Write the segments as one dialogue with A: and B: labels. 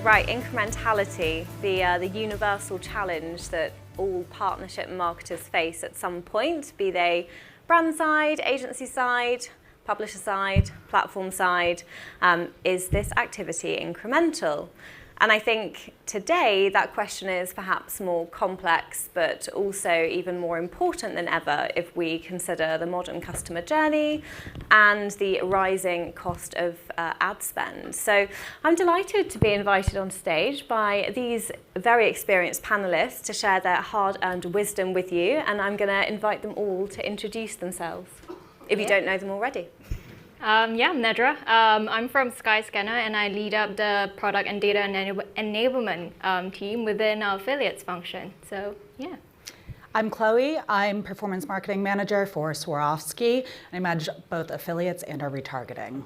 A: Right, incrementality, the universal challenge that all partnership marketers face at some point, be they brand side, agency side, publisher side, platform side. Is this activity incremental? And I think today that question is perhaps more complex, but also even more important than ever if we consider the modern customer journey and the rising cost of ad spend. So I'm delighted to be invited on stage by these very experienced panelists to share their hard-earned wisdom with you, and I'm going to invite them all to introduce themselves, if you don't know them already.
B: I'm Nedra. I'm from Skyscanner, and I lead up the product and data enablement team within our affiliates function. So, yeah.
C: I'm Chloe. I'm performance marketing manager for Swarovski. I manage both affiliates and our retargeting.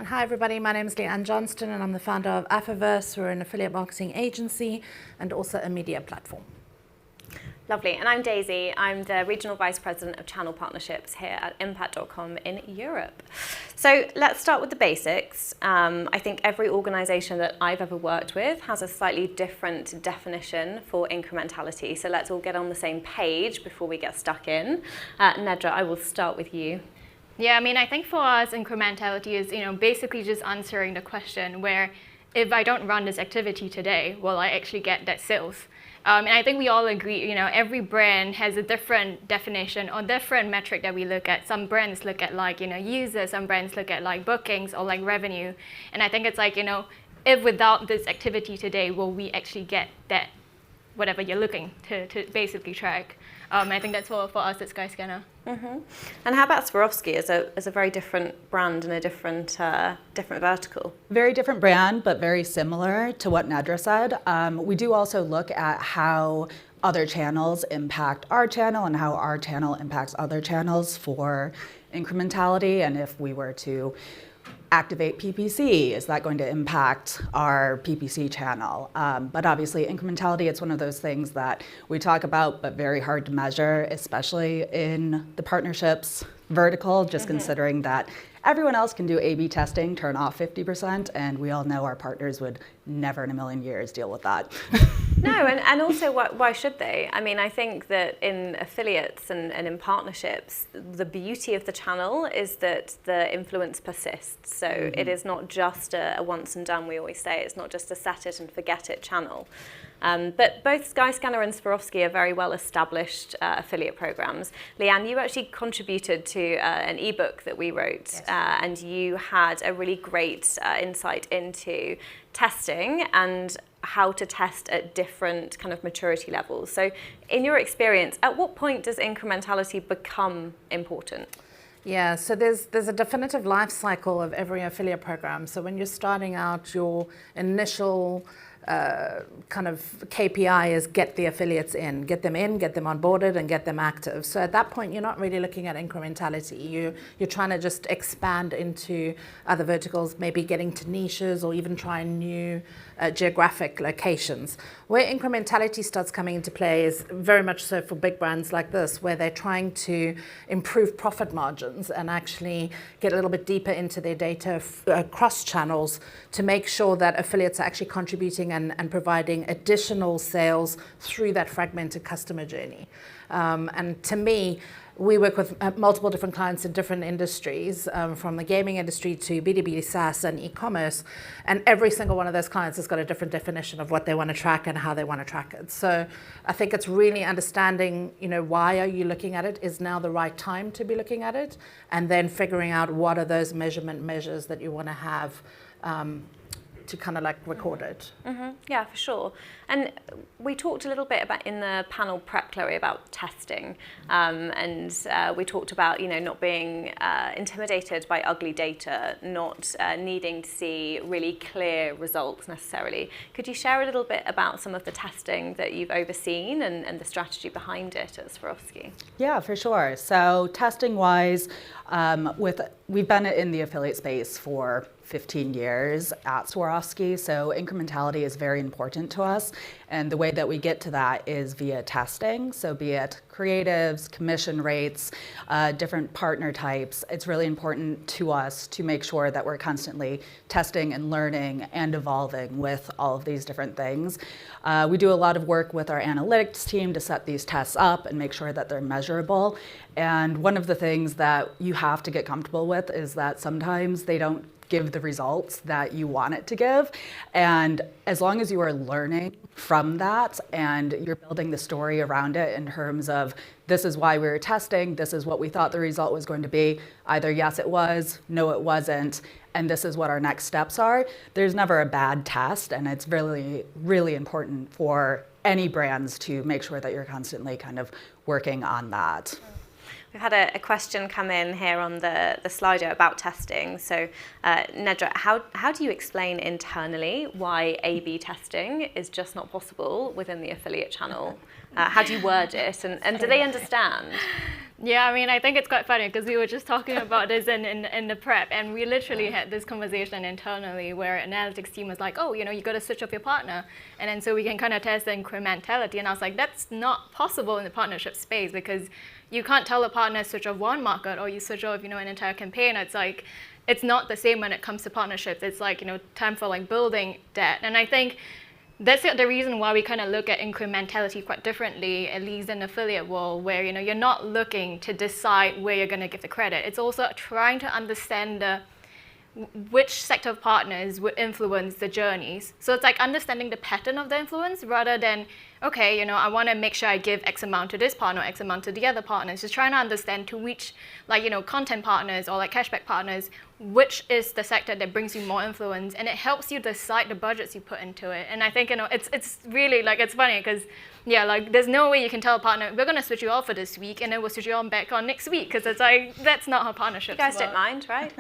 D: Hi everybody, my name is Leanne Johnston and I'm the founder of Affiverse. We're an affiliate marketing agency and also a media platform.
A: Lovely. And I'm Daisy. I'm the Regional Vice President of Channel Partnerships here at Impact.com in Europe. So let's start with the basics. I think every organisation that I've ever worked with has a slightly different definition for incrementality. So let's all get on the same page before we get stuck in. Nedra, I will start with you.
B: Yeah, I mean, I think for us, incrementality is, basically just answering the question where if I don't run this activity today, will I actually get that sales? And I think we all agree, every brand has a different definition or different metric that we look at. Some brands look at users, some brands look at bookings or revenue. And I think it's if without this activity today, will we actually get that, whatever you're looking to basically track? I think that's for us at Skyscanner.
A: Mm-hmm. And how about Swarovski as a very different brand and a different vertical?
C: Very different brand, but very similar to what Nedra said. We do also look at how other channels impact our channel and how our channel impacts other channels for incrementality. And if we were to activate PPC, is that going to impact our PPC channel? But obviously incrementality, it's one of those things that we talk about, but very hard to measure, especially in the partnerships vertical, just considering that everyone else can do A/B testing, turn off 50%, and we all know our partners would never in a million years deal with that.
A: No, and also why should they? I mean, I think that in affiliates and in partnerships, the beauty of the channel is that the influence persists. So it is not just a once and done, we always say. It's not just a set it and forget it channel. But both Skyscanner and Swarovski are very well established affiliate programs. Leanne, you actually contributed to an ebook that we wrote, yes. And you had a really great insight into testing and how to test at different kind of maturity levels. So in your experience, at what point does incrementality become important?
D: Yeah, so there's a definitive life cycle of every affiliate program. So when you're starting out, your initial kind of KPI is get the affiliates in, get them onboarded and get them active. So at that point, you're not really looking at incrementality. You're trying to just expand into other verticals, maybe getting to niches or even trying new geographic locations. Where incrementality starts coming into play is very much so for big brands like this, where they're trying to improve profit margins and actually get a little bit deeper into their data across channels to make sure that affiliates are actually contributing and providing additional sales through that fragmented customer journey. And to me, we work with multiple different clients in different industries, from the gaming industry to B2B, SaaS and e-commerce. And every single one of those clients has got a different definition of what they want to track and how they want to track it. So I think it's really understanding, why are you looking at it? Is now the right time to be looking at it? And then figuring out what are those measurement measures that you want to have to kind of record it.
A: Mm-hmm. Yeah, for sure. And we talked a little bit about in the panel prep, Chloe, about testing. And we talked about, not being intimidated by ugly data, not needing to see really clear results necessarily. Could you share a little bit about some of the testing that you've overseen and the strategy behind it at Swarovski?
C: Yeah, for sure. So testing-wise, we've been in the affiliate space for 15 years at Swarovski, so incrementality is very important to us. And the way that we get to that is via testing. So be it creatives, commission rates, different partner types, it's really important to us to make sure that we're constantly testing and learning and evolving with all of these different things. We do a lot of work with our analytics team to set these tests up and make sure that they're measurable. And one of the things that you have to get comfortable with is that sometimes they don't give the results that you want it to give. And as long as you are learning from that and you're building the story around it in terms of this is why we were testing, this is what we thought the result was going to be, either yes it was, no it wasn't, and this is what our next steps are, there's never a bad test. And it's really, really important for any brands to make sure that you're constantly kind of working on that.
A: We've had a question come in here on the Slido about testing. So Nedra, how do you explain internally why A/B testing is just not possible within the affiliate channel? How do you word it, and do they understand?
B: Yeah, I mean, I think it's quite funny because we were just talking about this in the prep, and we literally had this conversation internally where analytics team was like, oh, you got to switch off your partner, and then so we can kind of test the incrementality. And I was like, that's not possible in the partnership space because you can't tell a partner switch off one market or you switch off, an entire campaign. It's like, it's not the same when it comes to partnerships. It's like, time for like building that. And I think that's the reason why we kind of look at incrementality quite differently, at least in the affiliate world, where you're not looking to decide where you're going to give the credit. It's also trying to understand which sector of partners would influence the journeys. So it's like understanding the pattern of the influence rather than, okay, I want to make sure I give X amount to this partner, X amount to the other partners. Just trying to understand to which, content partners or cashback partners, which is the sector that brings you more influence, and it helps you decide the budgets you put into it. And I think, it's really it's funny because, there's no way you can tell a partner, we're going to switch you off for this week, and then we'll switch you on back on next week, because it's like, that's not how partnerships work.
A: You guys don't mind, right?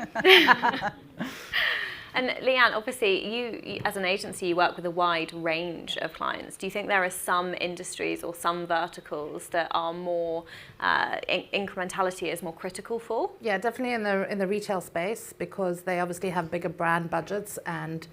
A: And Leanne, obviously, you as an agency, you work with a wide range of clients. Do you think there are some industries or some verticals that are more incrementality is more critical for?
D: Yeah, definitely in the retail space, because they obviously have bigger brand budgets and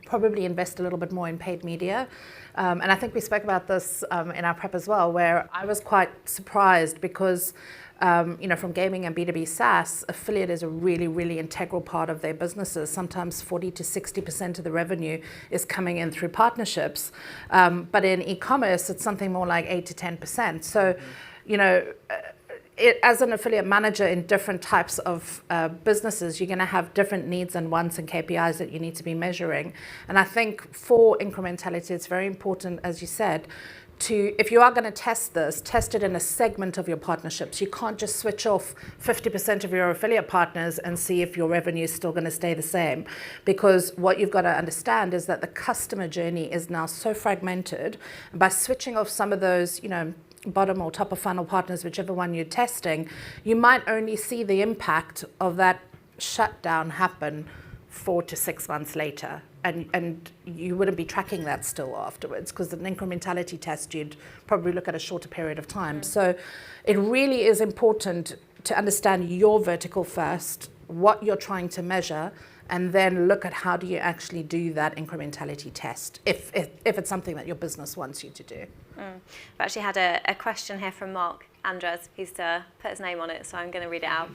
D: probably invest a little bit more in paid media. And I think we spoke about this in our prep as well, where I was quite surprised because from gaming and B2B SaaS, affiliate is a really, really integral part of their businesses. Sometimes 40 to 60% of the revenue is coming in through partnerships. But in e-commerce, it's something more like 8 to 10%. So, as an affiliate manager in different types of businesses, you're going to have different needs and wants and KPIs that you need to be measuring. And I think for incrementality, it's very important, as you said, if you are going to test this, test it in a segment of your partnerships. You can't just switch off 50% of your affiliate partners and see if your revenue is still going to stay the same. Because what you've got to understand is that the customer journey is now so fragmented. And by switching off some of those, bottom or top of funnel partners, whichever one you're testing, you might only see the impact of that shutdown happen 4 to 6 months later. And you wouldn't be tracking that still afterwards, because an incrementality test, you'd probably look at a shorter period of time. So it really is important to understand your vertical first, what you're trying to measure, and then look at how do you actually do that incrementality test, if it's something that your business wants you to do.
A: I've actually had a question here from Mark Andres. He's put his name on it, so I'm going to read it out.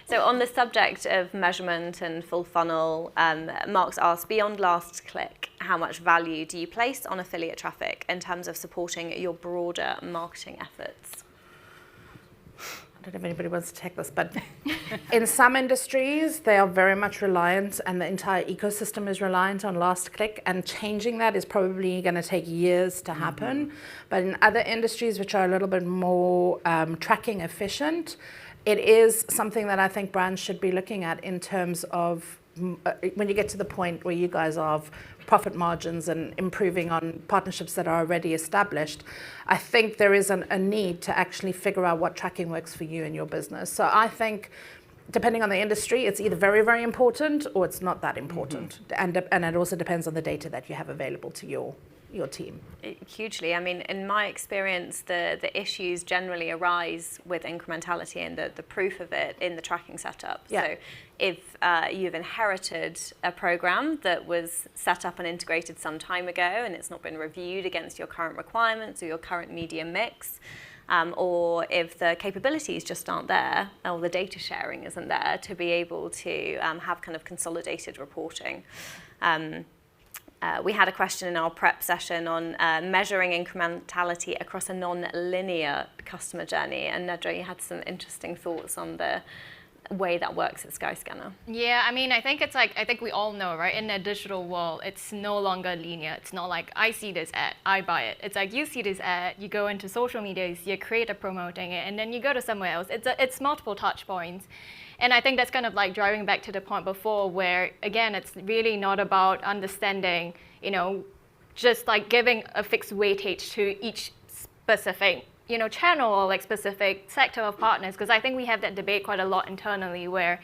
A: So on the subject of measurement and full funnel, Mark's asked, beyond last click, how much value do you place on affiliate traffic in terms of supporting your broader marketing efforts?
D: I don't know if anybody wants to take this, but in some industries, they are very much reliant, and the entire ecosystem is reliant on last click, and changing that is probably going to take years to happen. But in other industries, which are a little bit more tracking efficient, it is something that I think brands should be looking at in terms of when you get to the point where you guys are of profit margins and improving on partnerships that are already established. I think there is a need to actually figure out what tracking works for you in your business. So I think, depending on the industry, it's either very, very important or it's not that important. And it also depends on the data that you have available to your your team?
A: Hugely. I mean, in my experience, the issues generally arise with incrementality and the proof of it in the tracking setup.
D: Yeah.
A: So if you've inherited a program that was set up and integrated some time ago and it's not been reviewed against your current requirements or your current media mix, or if the capabilities just aren't there, or the data sharing isn't there to be able to have kind of consolidated reporting. We had a question in our prep session on measuring incrementality across a non-linear customer journey. And Nedra, you had some interesting thoughts on the way that works at Skyscanner.
B: Yeah, I mean, I think it's like, I think we all know, right? In the digital world, it's no longer linear. It's not like, I see this ad, I buy it. It's like, you see this ad, you go into social media, you create a promoting it, and then you go to somewhere else. It's multiple touch points. And I think that's kind of like driving back to the point before where, again, it's really not about understanding, just like giving a fixed weightage to each specific channel or like specific sector of partners, because I think we have that debate quite a lot internally where,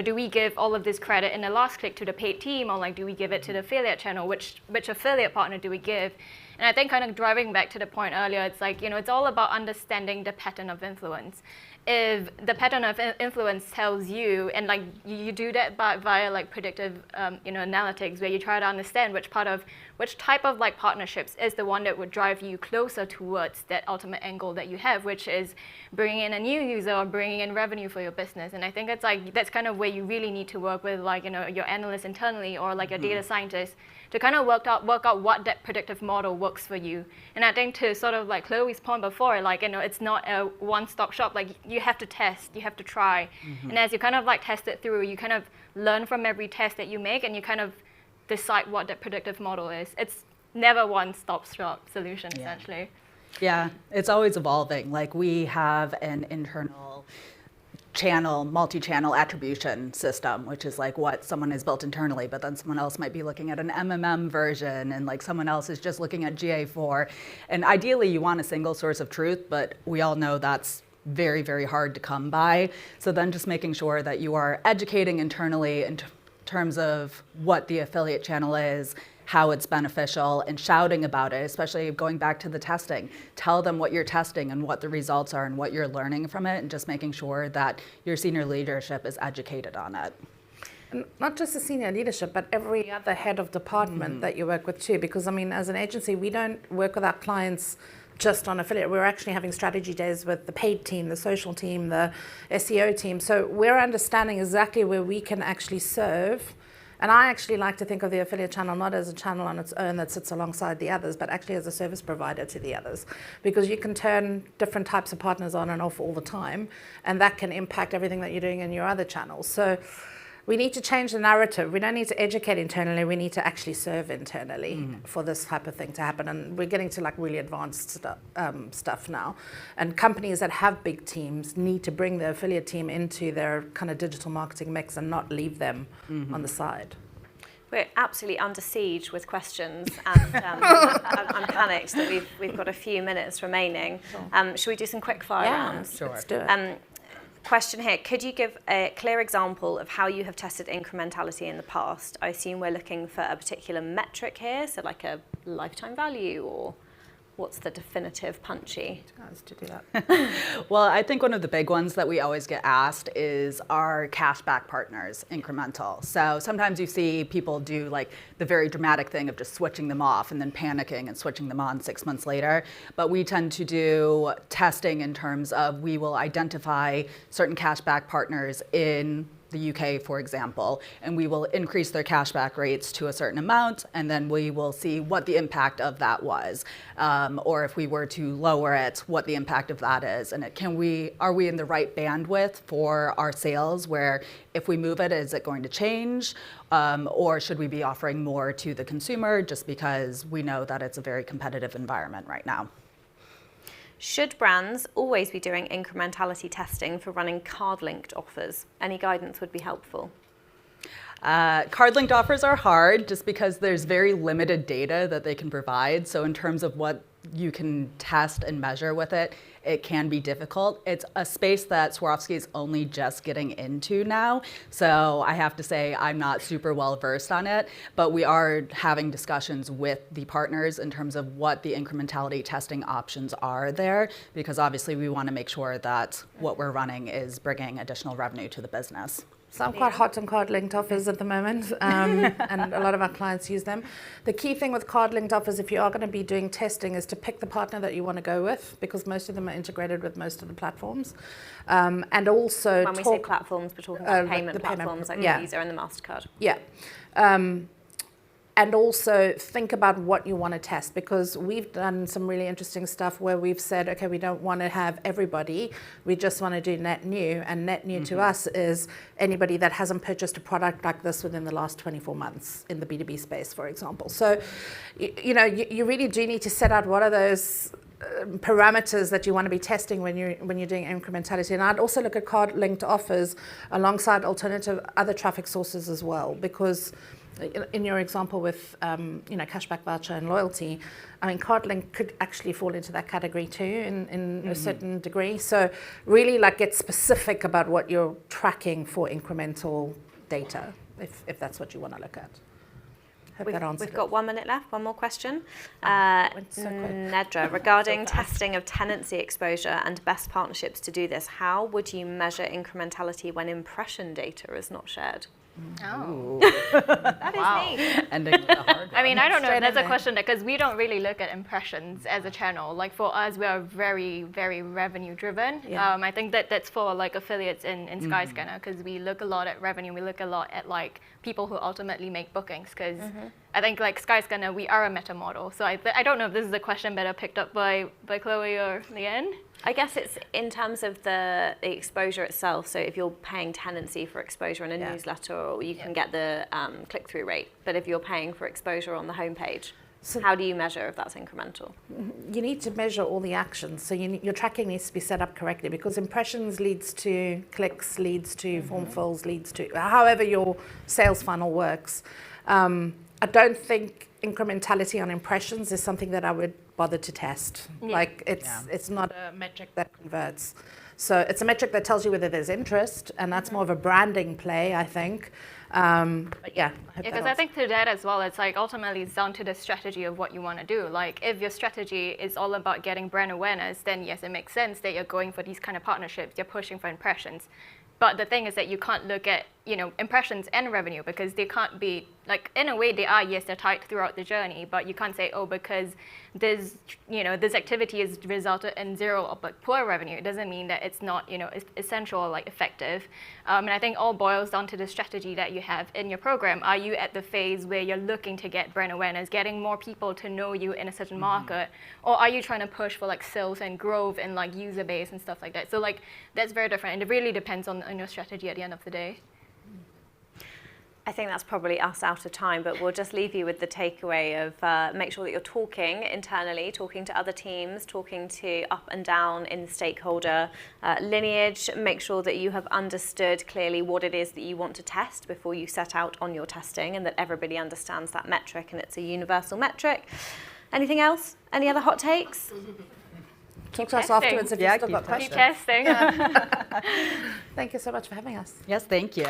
B: do we give all of this credit in the last click to the paid team, or like do we give it to the affiliate channel? Which affiliate partner do we give? And I think kind of driving back to the point earlier, it's like, it's all about understanding the pattern of influence. If the pattern of influence tells you, and like you do that via like predictive, analytics, where you try to understand which type of like partnerships is the one that would drive you closer towards that ultimate end goal that you have, which is bringing in a new user or bringing in revenue for your business. And I think it's like that's kind of where you really need to work with like your analysts internally or like your data scientists to kind of work out what that predictive model works for you. And I think to sort of like Chloe's point before, like, it's not a one-stop shop. Like you have to test, you have to try. And as you kind of like test it through, you kind of learn from every test that you make and you kind of decide what that predictive model is. It's never one-stop shop solution, essentially.
C: Yeah, it's always evolving. Like we have an internal multi-channel attribution system, which is like what someone has built internally, but then someone else might be looking at an MMM version and like someone else is just looking at GA4. And ideally you want a single source of truth, but we all know that's very, very hard to come by. So then just making sure that you are educating internally in terms of what the affiliate channel is, how it's beneficial, and shouting about it, especially going back to the testing. Tell them what you're testing and what the results are and what you're learning from it, and just making sure that your senior leadership is educated on it.
D: And not just the senior leadership, but every other head of department that you work with too. Because I mean, as an agency, we don't work with our clients just on affiliate. We're actually having strategy days with the paid team, the social team, the SEO team. So we're understanding exactly where we can actually serve. And I actually like to think of the affiliate channel not as a channel on its own that sits alongside the others, but actually as a service provider to the others. Because you can turn different types of partners on and off all the time, and that can impact everything that you're doing in your other channels. So we need to change the narrative. We don't need to educate internally, we need to actually serve internally for this type of thing to happen. And we're getting to like really advanced stuff now. And companies that have big teams need to bring the affiliate team into their kind of digital marketing mix and not leave them on the side.
A: We're absolutely under siege with questions, and I'm panicked that we've got a few minutes remaining. Should we do some quick fire rounds?
C: Sure.
D: Let's do it.
A: Question here, could you give a clear example of how you have tested incrementality in the past? I assume we're looking for a particular metric here, so like a lifetime value, or what's the definitive punchy?
D: To do that.
C: Well, I think one of the big ones that we always get asked is, are cashback partners incremental? So sometimes you see people do like the very dramatic thing of just switching them off and then panicking and switching them on 6 months later. But we tend to do testing in terms of we will identify certain cashback partners in the UK, for example, and we will increase their cashback rates to a certain amount, and then we will see what the impact of that was, or if we were to lower it, what the impact of that is, and are we in the right bandwidth for our sales, where if we move it, is it going to change, or should we be offering more to the consumer just because we know that it's a very competitive environment right now?
A: Should brands always be doing incrementality testing for running card-linked offers? Any guidance would be helpful.
C: Card-linked offers are hard just because there's very limited data that they can provide. So in terms of what you can test and measure with it, it can be difficult. It's a space that Swarovski is only just getting into now, so I have to say I'm not super well versed on it, but we are having discussions with the partners in terms of what the incrementality testing options are there, because obviously we want to make sure that what we're running is bringing additional revenue to the business.
D: So I'm quite hot on card-linked offers at the moment, and a lot of our clients use them. The key thing with card-linked offers, if you are going to be doing testing, is to pick the partner that you want to go with, because most of them are integrated with most of the platforms. And also
A: when we say platforms, we're talking about payment platforms like the Visa and the MasterCard.
D: Yeah. And also think about what you want to test, because we've done some really interesting stuff where we've said, okay, we don't want to have everybody, we just want to do net new. And net new to us is anybody that hasn't purchased a product like this within the last 24 months in the B2B space, for example. So, you know, you really do need to set out what are those parameters that you want to be testing when you're doing incrementality. And I'd also look at card-linked offers alongside alternative other traffic sources as well, because in your example with cashback voucher and loyalty, I mean, card link could actually fall into that category too in a certain degree. So really get specific about what you're tracking for incremental data, if that's what you want to look at.
A: We've got 1 minute left, one more question.
D: Went so quick.
A: Nedra, regarding testing of tenancy exposure and best partnerships to do this, how would you measure incrementality when impression data is not shared?
B: Oh,
A: that is neat.
C: Ending with a hard one.
B: I mean, I don't know if that's a question, because we don't really look at impressions as a channel. Like for us, we are very, very revenue driven.
D: Yeah.
B: I think that's for affiliates in Skyscanner, because we look a lot at revenue. We look a lot at people who ultimately make bookings, because I think Skyscanner, we are a meta model. So I don't know if this is a question better picked up by Chloe or Leanne.
A: I guess it's in terms of the exposure itself. So if you're paying tenancy for exposure in a newsletter, you can get the click-through rate. But if you're paying for exposure on the homepage, so how do you measure if that's incremental?
D: You need to measure all the actions. So your tracking needs to be set up correctly, because impressions leads to clicks, leads to form fills, leads to however your sales funnel works. I don't think incrementality on impressions is something that I would bother to test.
B: Yeah.
D: It's not a metric that converts. So it's a metric that tells you whether there's interest, and that's more of a branding play, I think. But yeah,
B: because I think to that as well, it's ultimately it's down to the strategy of what you want to do. If your strategy is all about getting brand awareness, then yes, it makes sense that you're going for these kind of partnerships, you're pushing for impressions. But the thing is that you can't look at, impressions and revenue, because they can't be, in a way they are, yes, they're tied throughout the journey, but you can't say, because this activity has resulted in zero or poor revenue. It doesn't mean that it's not, essential or effective. And I think all boils down to the strategy that you have in your program. Are you at the phase where you're looking to get brand awareness, getting more people to know you in a certain market, or are you trying to push for sales and growth and user base and stuff like that? So that's very different, and it really depends on your strategy at the end of the day.
A: I think that's probably us out of time, but we'll just leave you with the takeaway of make sure that you're talking internally, talking to other teams, talking to up and down in the stakeholder lineage. Make sure that you have understood clearly what it is that you want to test before you set out on your testing, and that everybody understands that metric and it's a universal metric. Anything else? Any other hot takes?
D: Talk to us afterwards if you've still got questions.
B: Keep testing.
D: Thank you so much for having us.
C: Yes, thank you.